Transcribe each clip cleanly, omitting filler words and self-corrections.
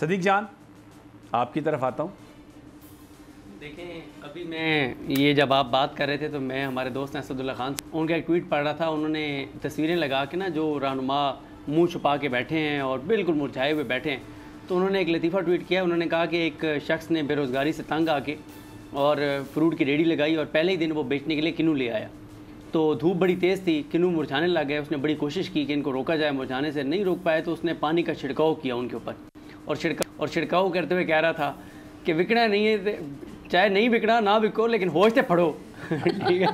सदीक जान, आपकी तरफ आता हूँ। देखें, अभी मैं ये जब आप बात कर रहे थे तो मैं हमारे दोस्त असदुल्ला खान उनका एक ट्वीट पढ़ रहा था। उन्होंने तस्वीरें लगा के ना जो रहनुमा मुंह छुपा के बैठे हैं और बिल्कुल मुरझाए हुए बैठे हैं, तो उन्होंने एक लतीफ़ा ट्वीट किया। उन्होंने कहा कि एक शख्स ने बेरोज़गारी से तंग आके और फ्रूट की रेडी लगाई और पहले ही दिन वो बेचने के लिए किन्नू ले आया। तो धूप बड़ी तेज़ थी, किन्नू मुरझाने लग गए। उसने बड़ी कोशिश की कि इनको रोका जाए, मुरझाने से नहीं रोक पाए तो उसने पानी का छिड़काव किया उनके ऊपर और छिड़काव करते हुए कह रहा था कि बिकना नहीं है, चाहे नहीं बिकना ना बिको, लेकिन होश से पढ़ो। ठीक है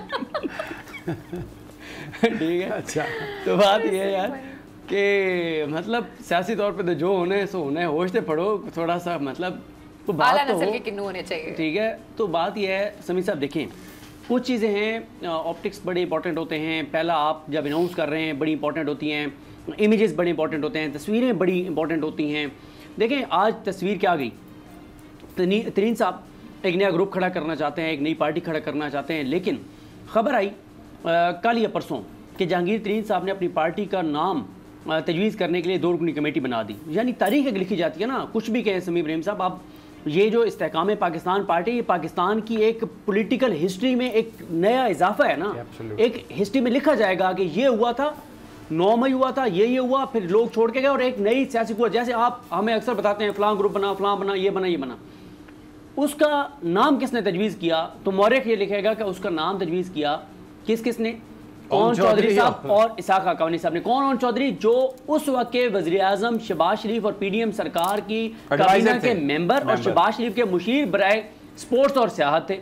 ठीक है। अच्छा, तो बात ये है यार कि मतलब सियासी तौर पे तो जो होना है सो होना है, होश से पढ़ो थोड़ा सा, मतलब तो बात तो के किन्नू होने चाहिए। ठीक है। तो बात ये है समी साहब, देखें कुछ चीज़ें हैं, ऑप्टिक्स बड़े इंपॉर्टेंट होते हैं। पहला आप जब अनाउंस कर रहे हैं बड़ी इंपॉर्टेंट होती हैं, इमेजेस बड़े इंपॉर्टेंट होते हैं, तस्वीरें बड़ी इंपॉर्टेंट होती हैं। देखें आज तस्वीर क्या गई, तरीन साहब एक नया ग्रुप खड़ा करना चाहते हैं, एक नई पार्टी खड़ा करना चाहते हैं, लेकिन ख़बर आई कल या परसों कि जहांगीर तरीन साहब ने अपनी पार्टी का नाम तजवीज़ करने के लिए 2 रुकनी कमेटी बना दी। यानी तारीख एक लिखी जाती है ना, कुछ भी कहें समी इब्राहिम साहब, आप ये जो इस्तेहकाम पाकिस्तान पार्टी, ये पाकिस्तान की एक पॉलिटिकल हिस्ट्री में एक नया इजाफा है ना। एक हिस्ट्री में लिखा जाएगा कि ये हुआ था, 9 मई हुआ था, ये हुआ, फिर लोग छोड़ के गए और एक नई सियासी कुव्वत, जैसे आप हमें अक्सर बताते हैं फ़लाँ ग्रुप बना, फ़लाँ बना, ये बना, ये बना, उसका नाम किसने तजवीज़ किया? तो मौरख ये लिखेगा कि उसका नाम तजवीज़ किया किसने? कौन चौधरी साहब और इसाक हक्कानी साहब ने। कौन चौधरी जो उस वक्त के वज़ीर आज़म शहबाज शरीफ और पीडीएम सरकार की काबीना के मेंबर और शहबाज शरीफ के मुशीर बराए स्पोर्ट्स और सियाहत थे।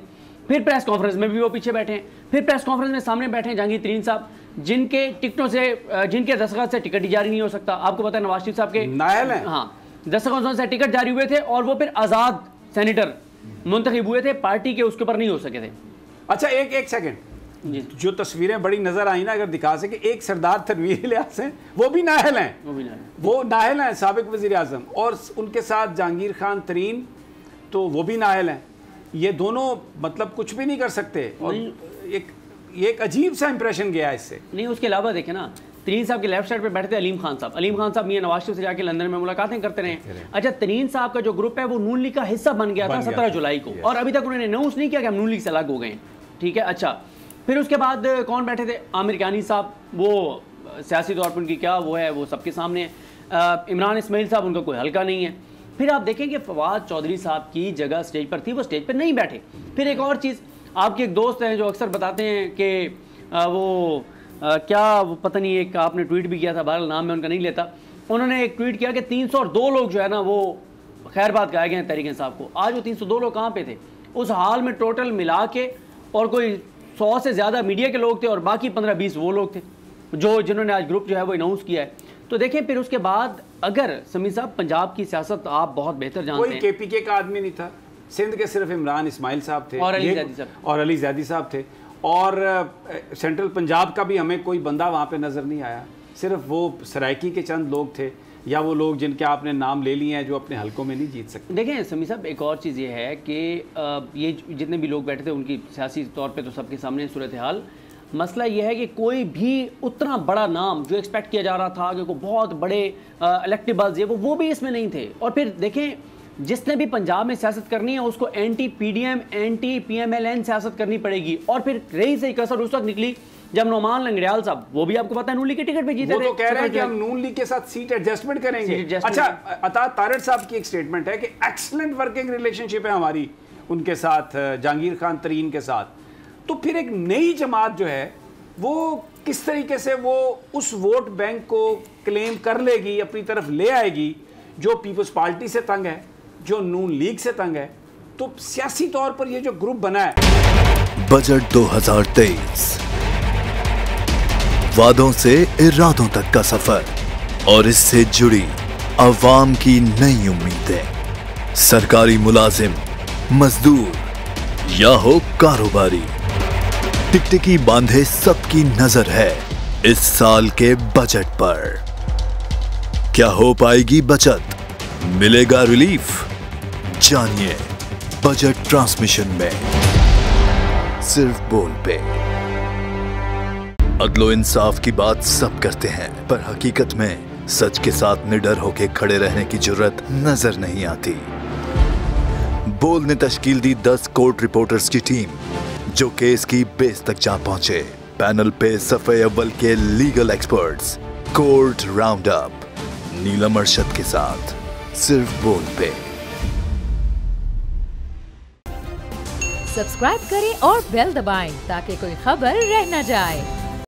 फिर प्रेस कॉन्फ्रेंस में भी वो पीछे बैठे हैं, फिर प्रेस कॉन्फ्रेंस में सामने बैठे हैं जहांगीर तरीन साहब, जिनके टिकटों से, जिनके दस्तखत से टिकट जारी नहीं हो सकता। आपको पता है नवाज शरीफ साहब के नायल हैं, हाँ, दस्तखत से टिकट जारी हुए थे और वो फिर आज़ाद सेनेटर मुंतखब हुए थे, पार्टी के उसके ऊपर नहीं हो सके थे। अच्छा, एक सेकंड, जो तस्वीरें बड़ी नजर आई ना, अगर दिखा सके, एक सरदार तनवीर इलियास हैं, वो भी नाहल हैं, वो नाहल हैं, साबिक वजीर आजम, और उनके साथ जहांगीर खान तरीन, तो वो भी नाहल हैं। ये दोनों मतलब कुछ भी नहीं कर सकते और एक अजीब सा इंप्रेशन गया इससे। नहीं, उसके अलावा देखें ना, तरीन साहब के लेफ्ट साइड पे बैठे थे अलीम खान साहब। अलीम खान साहब मियां नवाज शरीफ से जाके लंदन में मुलाकातें करते रहे। अच्छा, तरीन साहब का जो ग्रुप है वो नून लीग का हिस्सा बन गया था 17 जुलाई को, और अभी तक उन्होंने अनाउंस नहीं किया कि हम नून लीग से अलग हो गए। ठीक है। अच्छा, फिर उसके बाद कौन बैठे थे? आमिर कानी साहब, वो सियासी तौर पर उनकी क्या वो है, वो सबके सामने है। इमरान इस्माइल साहब, उनका कोई हल्का नहीं है। फिर आप देखेंगे फवाद चौधरी साहब की जगह स्टेज पर थी, वो स्टेज पर नहीं बैठे। फिर एक और चीज़, आपके एक दोस्त हैं जो अक्सर बताते हैं कि क्या वो पता नहीं, एक आपने ट्वीट भी किया था, बहरहाल नाम में उनका नहीं लेता, उन्होंने एक ट्वीट किया कि 302 लोग जो है ना वो खैरबाद गाए गए हैं तहरीक इंसाफ को। आज वो 302 लोग कहाँ पे थे? उस हाल में टोटल मिला के और कोई 100 से ज़्यादा मीडिया के लोग थे और बाकी 15-20 वो लोग थे जिन्होंने आज ग्रुप जो है वो अनाउंस किया है। तो देखें, फिर उसके बाद अगर समी साहब पंजाब की सियासत आप बहुत बेहतर जानते हैं, कोई KPK का आदमी नहीं था, सिंध के सिर्फ इमरान इस्माइल साहब थे और अली जैदी साहब थे, और सेंट्रल पंजाब का भी हमें कोई बंदा वहाँ पे नज़र नहीं आया। सिर्फ वो सराइकी के चंद लोग थे, या वो लोग जिनके आपने नाम ले लिए हैं जो अपने हलकों में नहीं जीत सकते। देखें समी साहब, एक और चीज़ ये है कि ये जितने भी लोग बैठे थे उनकी सियासी तौर पे तो सबके सामने सूरत हाल, मसला ये है कि कोई भी उतना बड़ा नाम जो एक्सपेक्ट किया जा रहा था कि कोई बहुत बड़े इलेक्टेबल्स ये वो भी इसमें नहीं थे। और फिर देखें, जिसने भी पंजाब में सियासत करनी है उसको एंटी PDM एंटी PMLN सियासत करनी पड़ेगी। और फिर रही सही कसर उस वक्त निकली जब नोमान लंगड़ियाल साहब, वो भी आपको पता है नून लीग के टिकट पे जीते थे, तो कह रहे हैं कि हम नून लीग के साथ सीट एडजस्टमेंट करेंगे। अच्छा, अता तारड़ साहब की एक स्टेटमेंट है कि एक्सीलेंट वर्किंग रिलेशनशिप है हमारी उनके साथ, जहांगीर खान तरीन के साथ। तो फिर एक नई जमात जो है वो किस तरीके से वो उस वोट बैंक को क्लेम कर लेगी, अपनी तरफ ले आएगी, जो पीपल्स पार्टी से तंग है, जो नून लीग से तंग है। तो सियासी तौर पर ये जो ग्रुप बना है, बजट 2023, वादों से इरादों तक का सफर और इससे जुड़ी अवाम की नई उम्मीदें। सरकारी मुलाजिम, मजदूर या हो कारोबारी, टिकटिकी बांधे सबकी नजर है इस साल के बजट पर। क्या हो पाएगी बचत, मिलेगा रिलीफ? जानिए बजट ट्रांसमिशन में, सिर्फ बोल पे। अदलो इंसाफ की बात सब करते हैं, पर हकीकत में सच के साथ निडर होके खड़े रहने की जुर्रत नजर नहीं आती। बोल ने तश्कील दी 10 कोर्ट रिपोर्टर्स की टीम, जो केस की बेस तक जा पहुंचे। पैनल पे सफे अव्वल के legal experts. Court round up Neelam Arshad के साथ, सिर्फ बोल पे। सब्सक्राइब करें और बेल दबाएं ताकि कोई खबर रह न जाए।